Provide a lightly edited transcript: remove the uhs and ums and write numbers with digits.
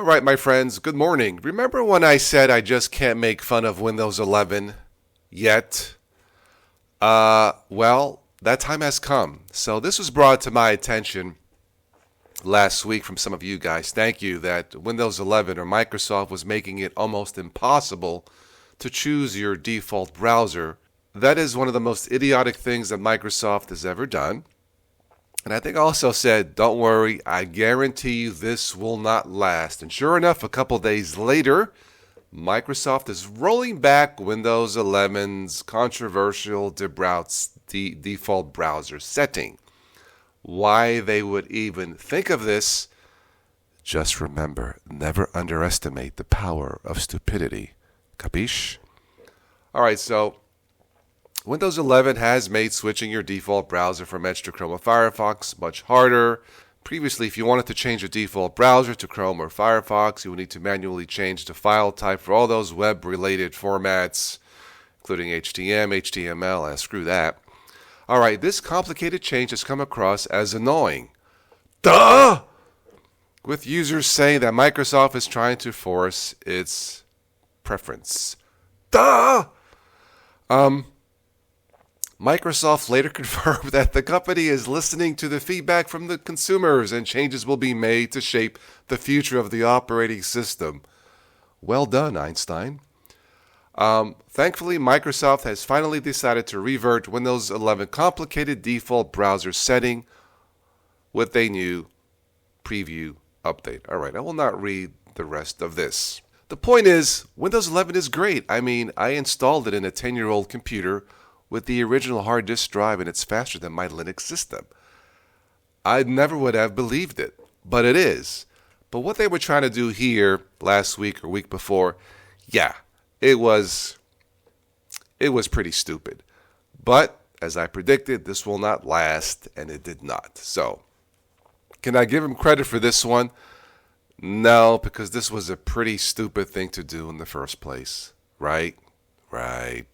right, my friends, good morning. Remember when I said I just can't make fun of Windows 11 yet? Well, that time has come. So this was brought to my attention last week from some of you guys. Thank you that Windows 11 or Microsoft was making it almost impossible to choose your default browser. That is one of the most idiotic things that Microsoft has ever done. And I think I also said, don't worry, I guarantee you this will not last. And sure enough, a couple days later, Microsoft is rolling back Windows 11's controversial default browser setting. Why they would even think of this, just remember, never underestimate the power of stupidity. Capiche? All right, so Windows 11 has made switching your default browser from Edge to Chrome or Firefox much harder. Previously, if you wanted to change your default browser to Chrome or Firefox, you would need to manually change the file type for all those web-related formats, including HTML, HTML, screw that. All right, this complicated change has come across as annoying. Duh! With users saying that Microsoft is trying to force its preference. Duh! Microsoft later confirmed that the company is listening to the feedback from the consumers and changes will be made to shape the future of the operating system. Well done, Einstein. Thankfully, Microsoft has finally decided to revert Windows 11 complicated default browser setting with a new preview update. All right, I will not read the rest of this. The point is, Windows 11 is great. I installed it in a 10-year-old computer with the original hard disk drive, and it's faster than my Linux system. I never would have believed it, but it is. But what they were trying to do here last week or week before, it was pretty stupid. But as I predicted, this will not last, and it did not. So, can I give him credit for this one? No, because this was a pretty stupid thing to do in the first place. Right? Right.